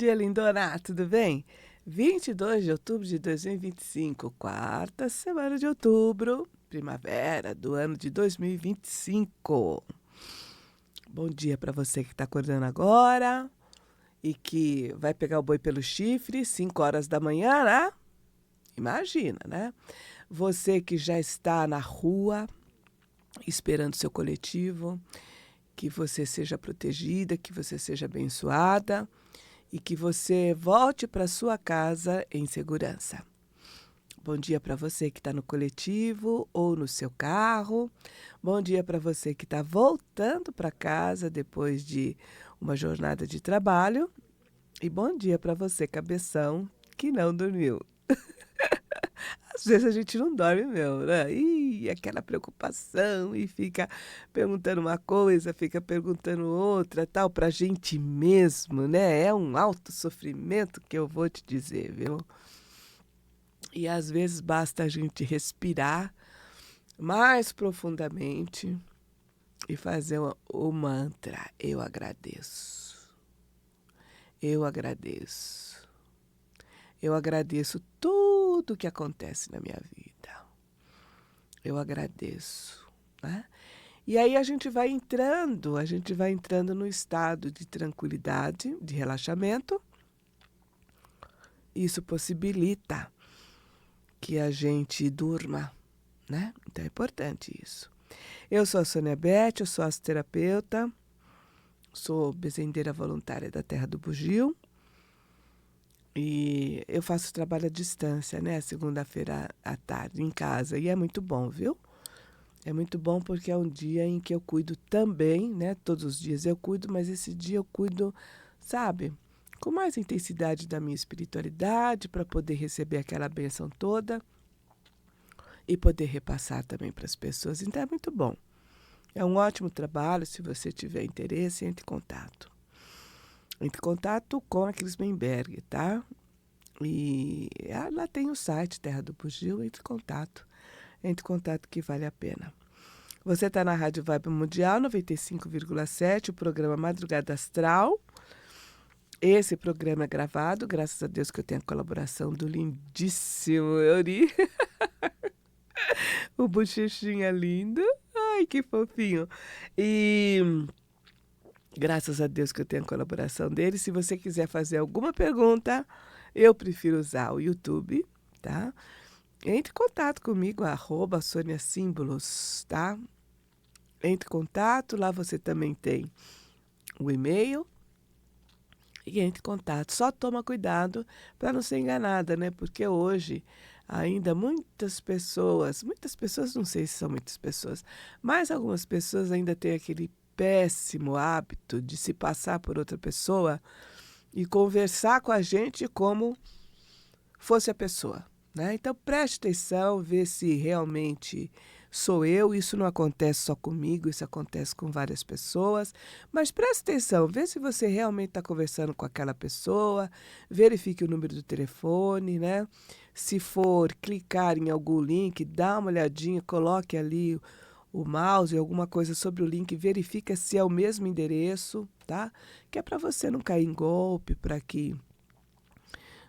dia, lindona, tudo bem? 22 de outubro de 2025, quarta semana de outubro, primavera do ano de 2025. Bom dia para você que está acordando agora e que vai pegar o boi pelo chifre, 5 horas da manhã, né? Imagina, né? Você que já está na rua esperando seu coletivo, que você seja protegida, que você seja abençoada e que você volte para sua casa em segurança. Bom dia para você que está no coletivo ou no seu carro. Bom dia para você que está voltando para casa depois de uma jornada de trabalho. E bom dia para você, cabeção, que não dormiu. Às vezes a gente não dorme mesmo, né? E aquela preocupação e fica perguntando uma coisa, fica perguntando outra, tal, pra gente mesmo, né? É um alto sofrimento que eu vou te dizer, viu? E às vezes basta a gente respirar mais profundamente e fazer o mantra: eu agradeço. Eu agradeço. Eu agradeço tudo que acontece na minha vida. Eu agradeço, né? E aí a gente vai entrando no estado de tranquilidade, de relaxamento. Isso possibilita que a gente durma, né? Então é importante isso. Eu sou a Sônia Beth, eu sou assoterapeuta, sou bezendeira voluntária da Terra do Bugio e eu faço trabalho à distância, né? Segunda-feira à tarde, em casa, e é muito bom, viu? É muito bom porque é um dia em que eu cuido também, né? Todos os dias eu cuido, mas esse dia eu cuido, sabe, com mais intensidade da minha espiritualidade para poder receber aquela bênção toda e poder repassar também para as pessoas. Então é muito bom. É um ótimo trabalho. Se você tiver interesse, entre em contato. Entre em contato com a Cris Menberg, tá? E lá tem o site Terra do Bugio, entre em contato. Entre em contato que vale a pena. Você está na Rádio Vibe Mundial 95,7, o programa Madrugada Astral. Esse programa é gravado, graças a Deus que eu tenho a colaboração do lindíssimo Euri. O bochechinha lindo. Ai, que fofinho. E graças a Deus que eu tenho a colaboração dele. Se você quiser fazer alguma pergunta, eu prefiro usar o YouTube, tá? Entre em contato comigo, @Sônia Símbolos, tá? Entre em contato, lá você também tem o e-mail. E entre em contato. Só toma cuidado para não ser enganada, né? Porque hoje ainda muitas pessoas, não sei se são muitas pessoas, mas algumas pessoas ainda têm aquele péssimo hábito de se passar por outra pessoa e conversar com a gente como fosse a pessoa, né? Então preste atenção, vê se realmente sou eu. Isso não acontece só comigo, isso acontece com várias pessoas. Mas preste atenção, vê se você realmente está conversando com aquela pessoa, verifique o número do telefone, né? Se for clicar em algum link, dá uma olhadinha, coloque ali o mouse, alguma coisa sobre o link, verifica se é o mesmo endereço, tá? Que é para você não cair em golpe, para que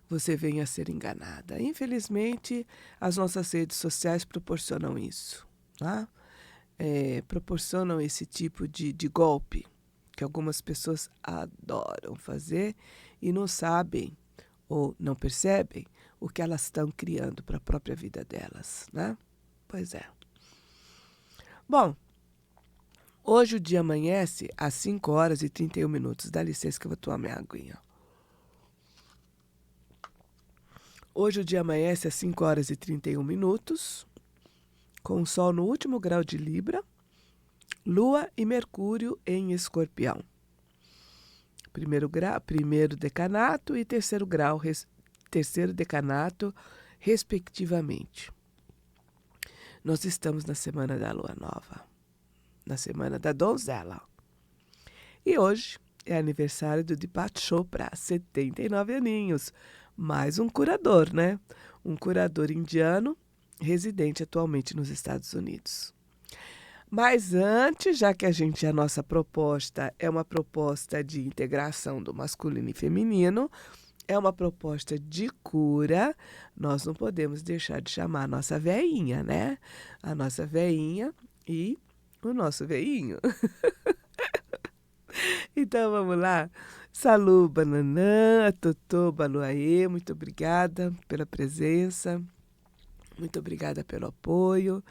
você venha a ser enganada. Infelizmente, as nossas redes sociais proporcionam isso, tá? Proporcionam esse tipo de golpe que algumas pessoas adoram fazer e não sabem ou não percebem o que elas estão criando para a própria vida delas, né? Pois é. Bom, hoje o dia amanhece às 5 horas e 31 minutos. Dá licença que eu vou tomar minha aguinha. Hoje o dia amanhece às 5 horas e 31 minutos, com o Sol no último grau de Libra, Lua e Mercúrio em Escorpião. Primeiro decanato e terceiro grau, terceiro decanato, respectivamente. Nós estamos na semana da Lua Nova, na semana da Donzela. E hoje é aniversário do Deepak Chopra, 79 aninhos. Mais um curador, né? Um curador indiano, residente atualmente nos Estados Unidos. Mas antes, já que a nossa proposta é uma proposta de integração do masculino e feminino, é uma proposta de cura, nós não podemos deixar de chamar a nossa veinha, né? A nossa veinha e o nosso veinho. Então vamos lá. Salu, Bananã, Totô, Baluaê, muito obrigada pela presença, muito obrigada pelo apoio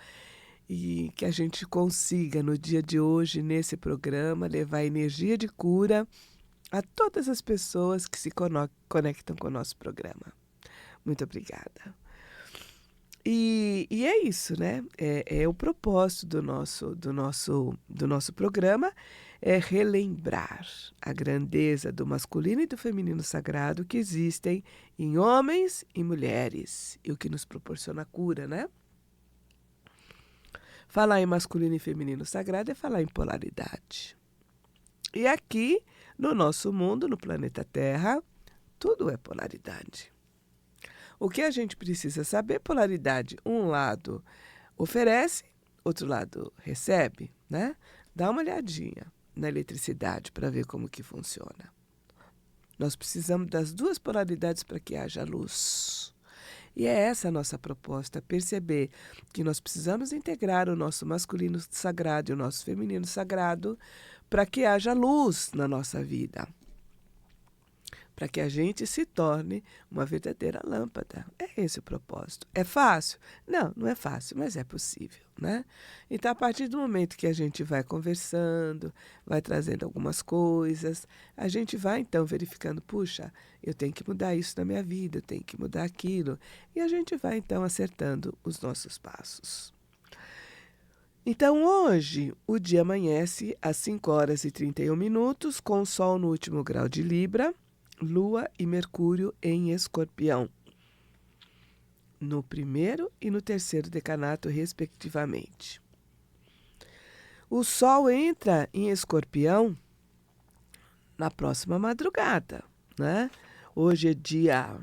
e que a gente consiga no dia de hoje, nesse programa, levar energia de cura a todas as pessoas que se conectam com o nosso programa. Muito obrigada. E é isso, né? É o propósito do nosso programa, é relembrar a grandeza do masculino e do feminino sagrado que existem em homens e mulheres, e o que nos proporciona cura, né? Falar em masculino e feminino sagrado é falar em polaridade. E aqui, no nosso mundo, no planeta Terra, tudo é polaridade. O que a gente precisa saber, polaridade, um lado oferece, outro lado recebe, né? Dá uma olhadinha na eletricidade para ver como que funciona. Nós precisamos das duas polaridades para que haja luz. E é essa a nossa proposta, perceber que nós precisamos integrar o nosso masculino sagrado e o nosso feminino sagrado para que haja luz na nossa vida. Para que a gente se torne uma verdadeira lâmpada. É esse o propósito. É fácil? Não, não é fácil, mas é possível, né? Então, a partir do momento que a gente vai conversando, vai trazendo algumas coisas, a gente vai, então, verificando, puxa, eu tenho que mudar isso na minha vida, eu tenho que mudar aquilo. E a gente vai, então, acertando os nossos passos. Então, hoje, o dia amanhece às 5h31, com o Sol no último grau de Libra, Lua e Mercúrio em Escorpião, no primeiro e no terceiro decanato, respectivamente. O Sol entra em Escorpião na próxima madrugada, né? Hoje é dia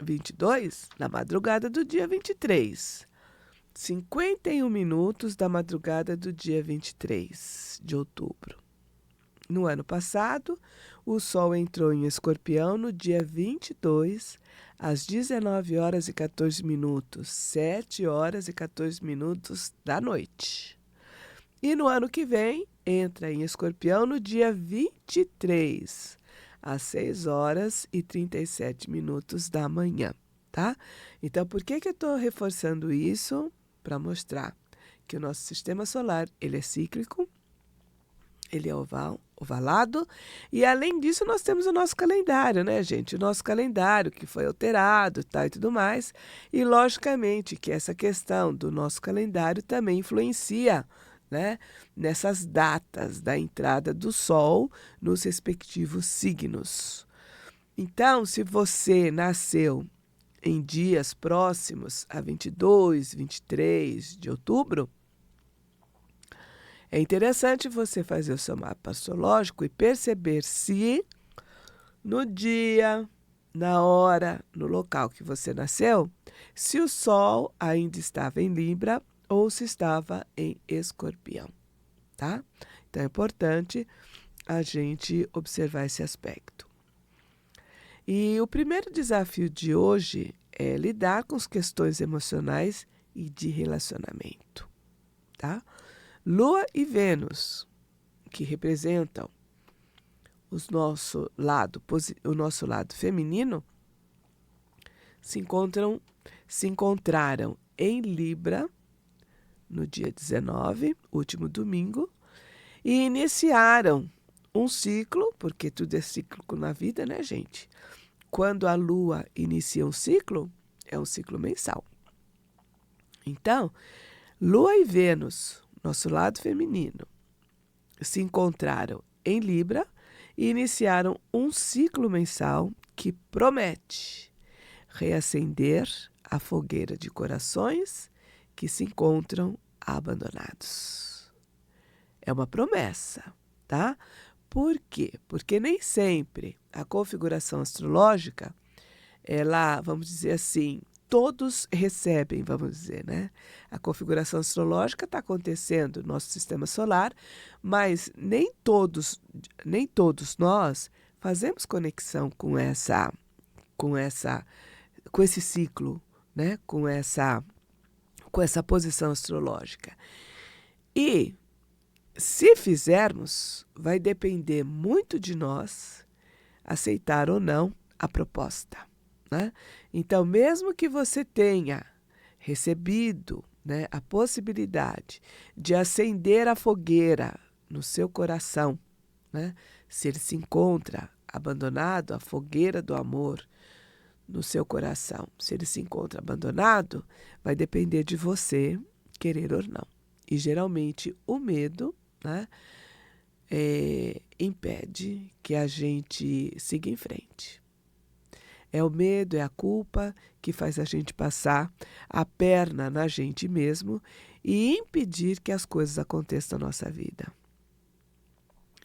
22, na madrugada do dia 23. 51 minutos da madrugada do dia 23 de outubro. No ano passado, o Sol entrou em Escorpião no dia 22, às 19h14, 7h14 da noite. E no ano que vem, entra em Escorpião no dia 23, às 6h37 da manhã, tá? Então, por que eu estou reforçando isso? Para mostrar que o nosso sistema solar, ele é cíclico, ele é ovalado, e além disso nós temos o nosso calendário, né, gente? O nosso calendário que foi alterado, tá, e tudo mais. E logicamente que essa questão do nosso calendário também influencia, né, nessas datas da entrada do Sol nos respectivos signos. Então, se você nasceu em dias próximos a 22, 23 de outubro, é interessante você fazer o seu mapa astrológico e perceber se no dia, na hora, no local que você nasceu, se o Sol ainda estava em Libra ou se estava em Escorpião, tá? Então é importante a gente observar esse aspecto. E o primeiro desafio de hoje é lidar com as questões emocionais e de relacionamento, tá? Lua e Vênus, que representam o nosso lado feminino, se encontraram em Libra no dia 19, último domingo, e iniciaram um ciclo, porque tudo é cíclico na vida, né, gente? Quando a Lua inicia um ciclo, é um ciclo mensal. Então, Lua e Vênus, nosso lado feminino, se encontraram em Libra e iniciaram um ciclo mensal que promete reacender a fogueira de corações que se encontram abandonados. É uma promessa, tá? Por quê? Porque nem sempre a configuração astrológica, ela, vamos dizer assim, todos recebem, vamos dizer, né? A configuração astrológica está acontecendo no nosso sistema solar, mas nem todos nós fazemos conexão com esse ciclo, né? Com essa posição astrológica. E se fizermos, vai depender muito de nós aceitar ou não a proposta, né? Então, mesmo que você tenha recebido, né, a possibilidade de acender a fogueira no seu coração, né? Se ele se encontra abandonado, a fogueira do amor no seu coração, se ele se encontra abandonado, vai depender de você querer ou não. E geralmente o medo, né, impede que a gente siga em frente. É o medo, é a culpa que faz a gente passar a perna na gente mesmo e impedir que as coisas aconteçam na nossa vida.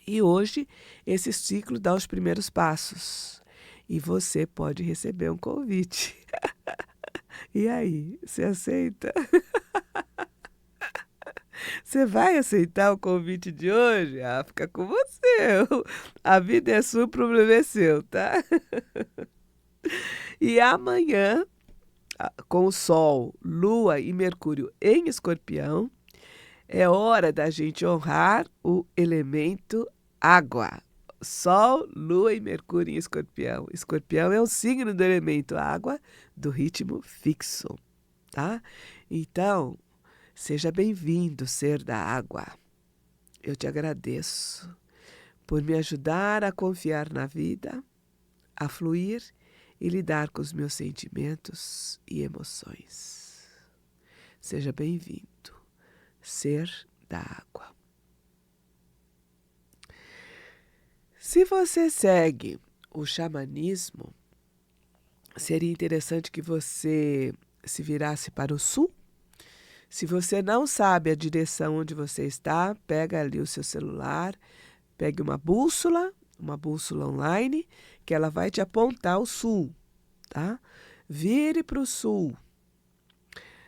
E hoje esse ciclo dá os primeiros passos e você pode receber um convite. E aí, você aceita? Você vai aceitar o convite de hoje? Ah, fica com você. A vida é sua, o problema é seu, tá? E amanhã, com o Sol, Lua e Mercúrio em Escorpião, é hora da gente honrar o elemento água. Sol, Lua e Mercúrio em Escorpião. Escorpião é um signo do elemento água, do ritmo fixo, tá? Então, seja bem-vindo, ser da água. Eu te agradeço por me ajudar a confiar na vida, a fluir e lidar com os meus sentimentos e emoções. Seja bem-vindo, ser da água. Se você segue o xamanismo, seria interessante que você se virasse para o sul. Se você não sabe a direção onde você está, pega ali o seu celular, pegue uma bússola online, que ela vai te apontar ao sul, tá? Vire para o sul.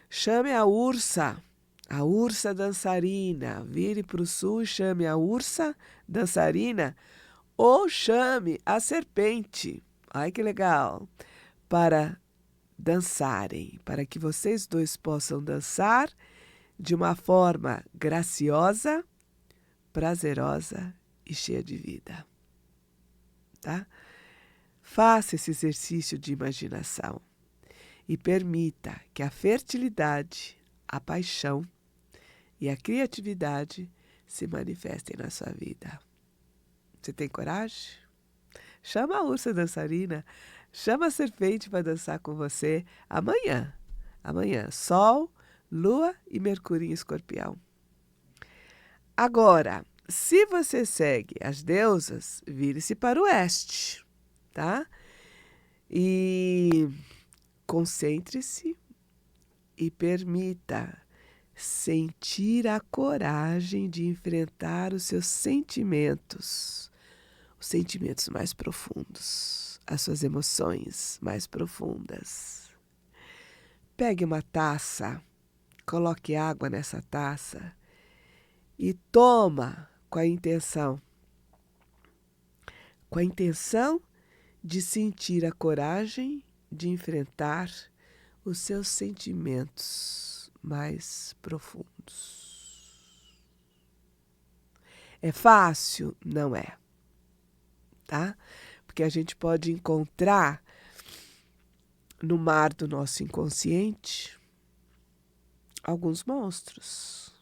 Chame a ursa dançarina. Vire para o sul e chame a ursa dançarina ou chame a serpente. Ai, que legal! Para dançarem, para que vocês dois possam dançar de uma forma graciosa, prazerosa e cheia de vida, tá? Faça esse exercício de imaginação e permita que a fertilidade, a paixão e a criatividade se manifestem na sua vida. Você tem coragem? Chama a ursa dançarina, chama a serpente para dançar com você amanhã. Amanhã, Sol, Lua e Mercúrio em Escorpião. Agora, se você segue as deusas, vire-se para o oeste, tá? E concentre-se e permita sentir a coragem de enfrentar os seus sentimentos, os sentimentos mais profundos, as suas emoções mais profundas. Pegue uma taça, coloque água nessa taça e toma com a intenção de sentir a coragem de enfrentar os seus sentimentos mais profundos. É fácil? Não é, tá? Porque a gente pode encontrar no mar do nosso inconsciente alguns monstros,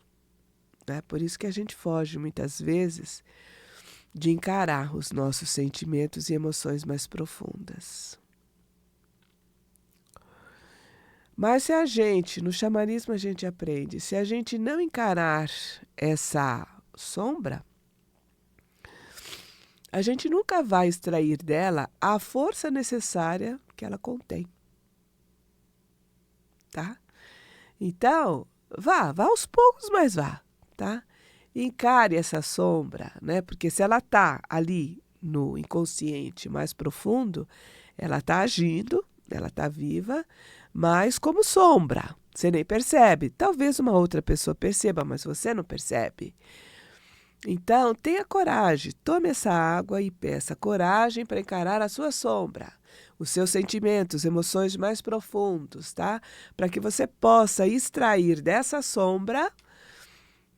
né? Por isso que a gente foge muitas vezes de encarar os nossos sentimentos e emoções mais profundas. Mas se a gente, no xamanismo a gente aprende, se a gente não encarar essa sombra, a gente nunca vai extrair dela a força necessária que ela contém, tá? Então, vá aos poucos, mas vá, tá? Encare essa sombra, né? Porque se ela está ali no inconsciente mais profundo, ela está agindo, ela está viva, mas como sombra. Você nem percebe. Talvez uma outra pessoa perceba, mas você não percebe. Então, tenha coragem. Tome essa água e peça coragem para encarar a sua sombra, os seus sentimentos, emoções mais profundos, tá? Para que você possa extrair dessa sombra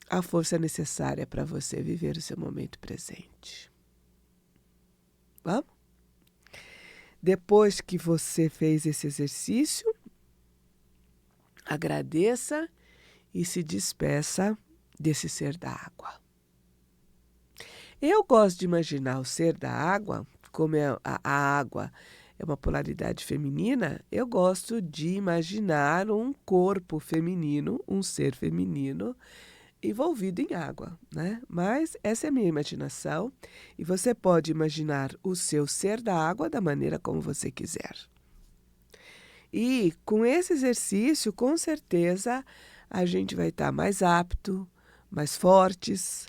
a força necessária para você viver o seu momento presente. Vamos? Depois que você fez esse exercício, agradeça e se despeça desse ser da água. Eu gosto de imaginar o ser da água, como a água é uma polaridade feminina, eu gosto de imaginar um corpo feminino, um ser feminino, envolvido em água, né? Mas essa é a minha imaginação e você pode imaginar o seu ser da água da maneira como você quiser. E com esse exercício, com certeza, a gente vai estar mais apto, mais fortes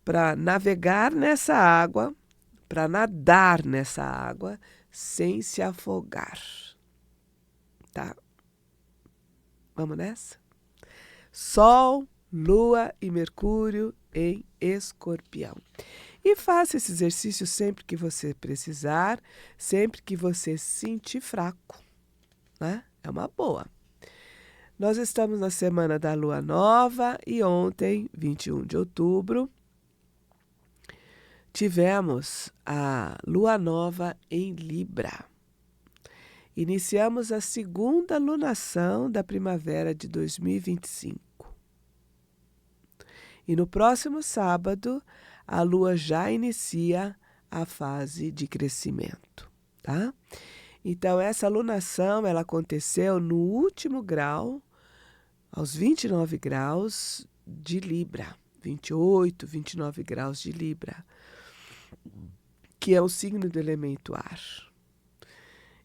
para navegar nessa água, para nadar nessa água sem se afogar. Tá? Vamos nessa? Sol, Lua e Mercúrio em Escorpião. E faça esse exercício sempre que você precisar, sempre que você se sentir fraco, né? É uma boa. Nós estamos na semana da Lua Nova e ontem, 21 de outubro, tivemos a Lua Nova em Libra. Iniciamos a segunda lunação da primavera de 2025. E no próximo sábado, a Lua já inicia a fase de crescimento, tá? Então, essa lunação, ela aconteceu no último grau, aos 29 graus de Libra, 28, 29 graus de Libra, que é o signo do elemento ar.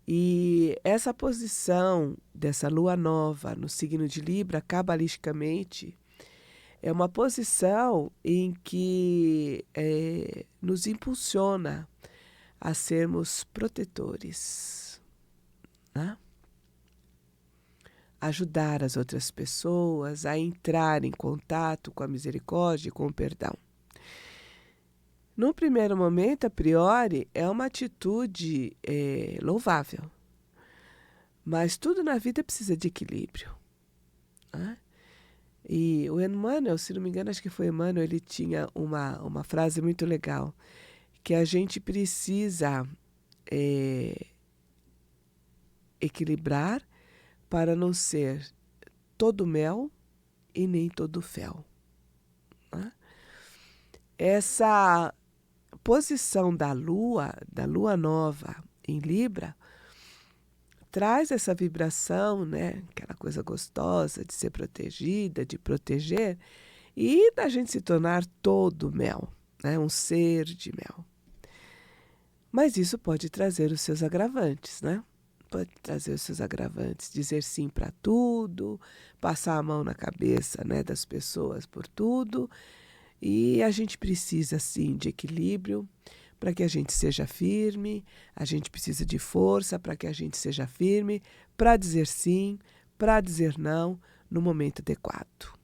E essa posição dessa lua nova no signo de Libra, cabalisticamente, é uma posição em que nos impulsiona a sermos protetores, né? Ajudar as outras pessoas a entrar em contato com a misericórdia e com o perdão. No primeiro momento, a priori, é uma atitude louvável, mas tudo na vida precisa de equilíbrio, né? E o Emmanuel, se não me engano, acho que foi Emmanuel, ele tinha uma frase muito legal, que a gente precisa equilibrar para não ser todo mel e nem todo fel, né? Essa posição da lua nova em Libra, traz essa vibração, né? Aquela coisa gostosa de ser protegida, de proteger, e da gente se tornar todo mel, né? Um ser de mel. Mas isso pode trazer os seus agravantes, né? Pode trazer os seus agravantes, dizer sim para tudo, passar a mão na cabeça, né, das pessoas por tudo. E a gente precisa, sim, de equilíbrio para que a gente seja firme, a gente precisa de força para que a gente seja firme, para dizer sim, para dizer não no momento adequado,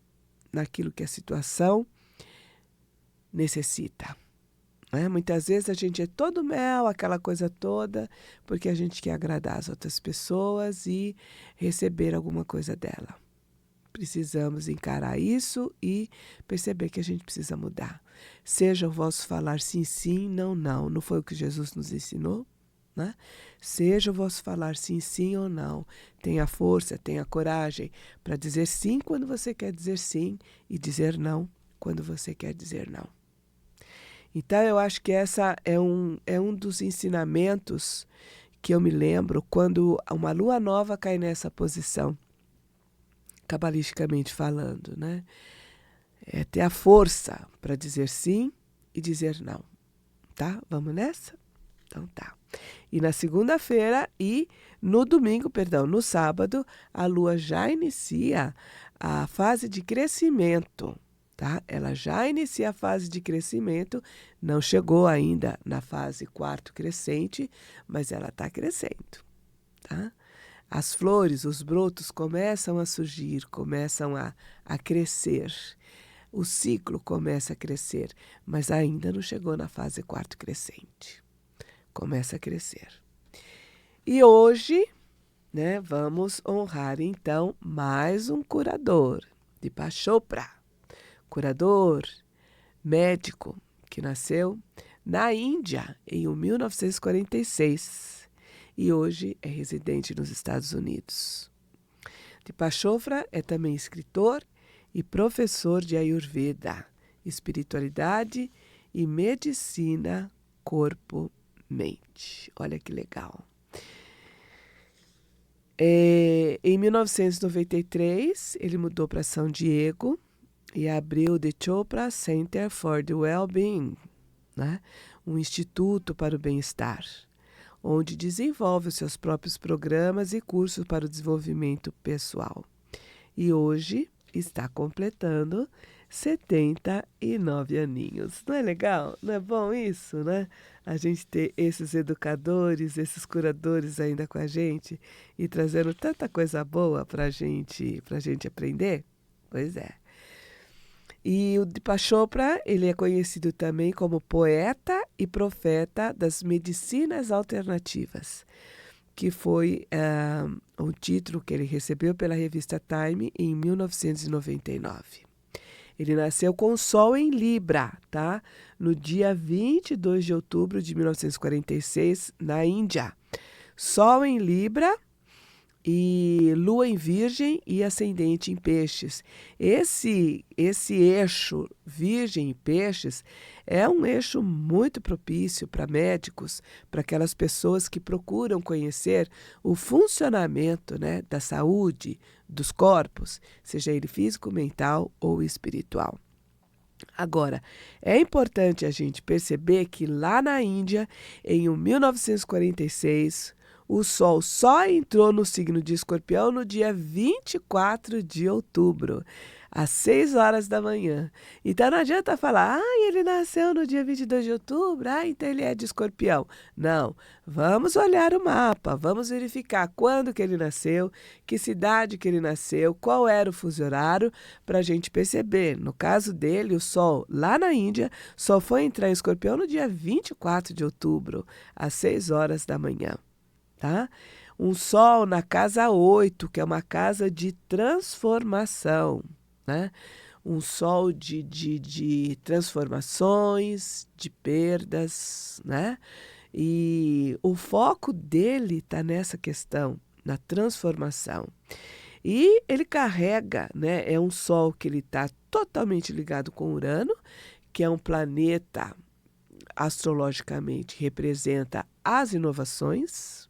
naquilo que a situação necessita. Né? Muitas vezes a gente é todo mel, aquela coisa toda, porque a gente quer agradar as outras pessoas e receber alguma coisa dela. Precisamos encarar isso e perceber que a gente precisa mudar. Seja o vosso falar sim, sim, não, não. Não foi o que Jesus nos ensinou? Né? Seja o vosso falar sim, sim ou não. Tenha força, tenha coragem para dizer sim quando você quer dizer sim e dizer não quando você quer dizer não. Então, eu acho que essa é um dos ensinamentos que eu me lembro quando uma lua nova cai nessa posição, cabalisticamente falando, né? É ter a força para dizer sim e dizer não, tá? Vamos nessa? Então tá. E na segunda-feira e no domingo, no sábado, a Lua já inicia a fase de crescimento, tá? Ela já inicia a fase de crescimento, não chegou ainda na fase quarto crescente, mas ela está crescendo, tá? As flores, os brotos começam a surgir, começam a crescer. O ciclo começa a crescer, mas ainda não chegou na fase quarto crescente. Começa a crescer. E hoje, né, vamos honrar então mais um curador, Deepak Chopra, curador, médico, que nasceu na Índia em 1946 e hoje é residente nos Estados Unidos. Deepak Chopra é também escritor e professor de Ayurveda, espiritualidade e medicina corpo-mente. Olha que legal. Em 1993, ele mudou para São Diego e abriu o The Chopra Center for the Well-Being, né? Um instituto para o bem-estar, onde desenvolve os seus próprios programas e cursos para o desenvolvimento pessoal. E hoje está completando 79 aninhos. Não é legal? Não é bom isso, né? A gente ter esses educadores, esses curadores ainda com a gente e trazendo tanta coisa boa para a gente aprender? Pois é. E o Deepak Chopra, ele é conhecido também como poeta e profeta das medicinas alternativas, que foi um título que ele recebeu pela revista Time em 1999. Ele nasceu com o Sol em Libra, tá? No dia 22 de outubro de 1946, na Índia. Sol em Libra e Lua em Virgem e Ascendente em Peixes. Esse eixo Virgem e Peixes é um eixo muito propício para médicos, para aquelas pessoas que procuram conhecer o funcionamento, né, da saúde, dos corpos, seja ele físico, mental ou espiritual. Agora, é importante a gente perceber que lá na Índia, em 1946, o Sol só entrou no signo de Escorpião no dia 24 de outubro, às 6 horas da manhã. Então não adianta falar, ele nasceu no dia 22 de outubro, então ele é de Escorpião. Não, vamos olhar o mapa, vamos verificar quando que ele nasceu, que cidade que ele nasceu, qual era o fuso horário, para a gente perceber. No caso dele, o Sol lá na Índia só foi entrar em Escorpião no dia 24 de outubro, às 6 horas da manhã. Tá? Um Sol na casa 8, que é uma casa de transformação, né? Um Sol de transformações, de perdas, né? E o foco dele está nessa questão, na transformação. E ele carrega, né? É um Sol que ele está totalmente ligado com Urano, que é um planeta astrologicamente representa as inovações.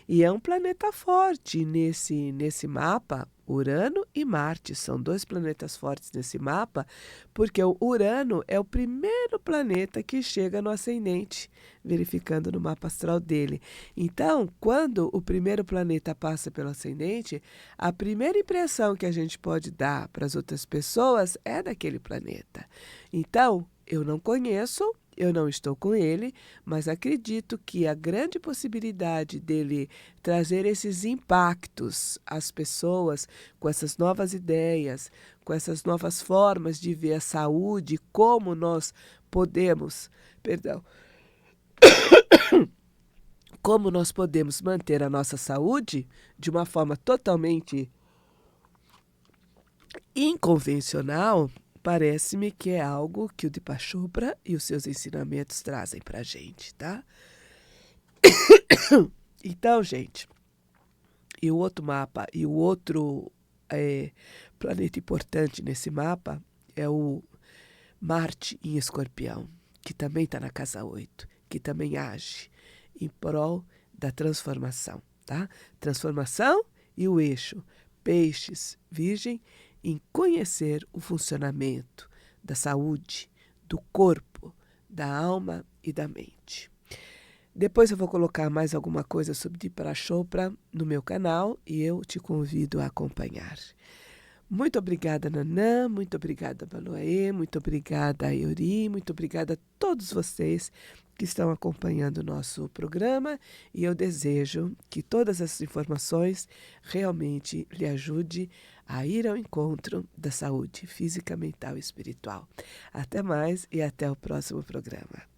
E é um planeta forte nesse mapa. Urano e Marte são dois planetas fortes nesse mapa, porque o Urano é o primeiro planeta que chega no ascendente, verificando no mapa astral dele. Então, quando o primeiro planeta passa pelo ascendente, a primeira impressão que a gente pode dar para as outras pessoas é daquele planeta. Então, eu não conheço, eu não estou com ele, mas acredito que a grande possibilidade dele trazer esses impactos às pessoas com essas novas ideias, com essas novas formas de ver a saúde, como nós podemos, como nós podemos manter a nossa saúde de uma forma totalmente inconvencional, parece-me que é algo que o Deepak Chopra e os seus ensinamentos trazem para a gente, tá? Então, gente, e o outro mapa, e o outro planeta importante nesse mapa é o Marte em Escorpião, que também está na casa 8, que também age em prol da transformação, tá? Transformação e o eixo Peixes, Virgem, em conhecer o funcionamento da saúde, do corpo, da alma e da mente. Depois eu vou colocar mais alguma coisa sobre Deepak Chopra no meu canal e eu te convido a acompanhar. Muito obrigada, Nanã, muito obrigada, Baluaê, muito obrigada, Ayori, muito obrigada a todos vocês que estão acompanhando o nosso programa, e eu desejo que todas essas informações realmente lhe ajude a ir ao encontro da saúde física, mental e espiritual. Até mais e até o próximo programa.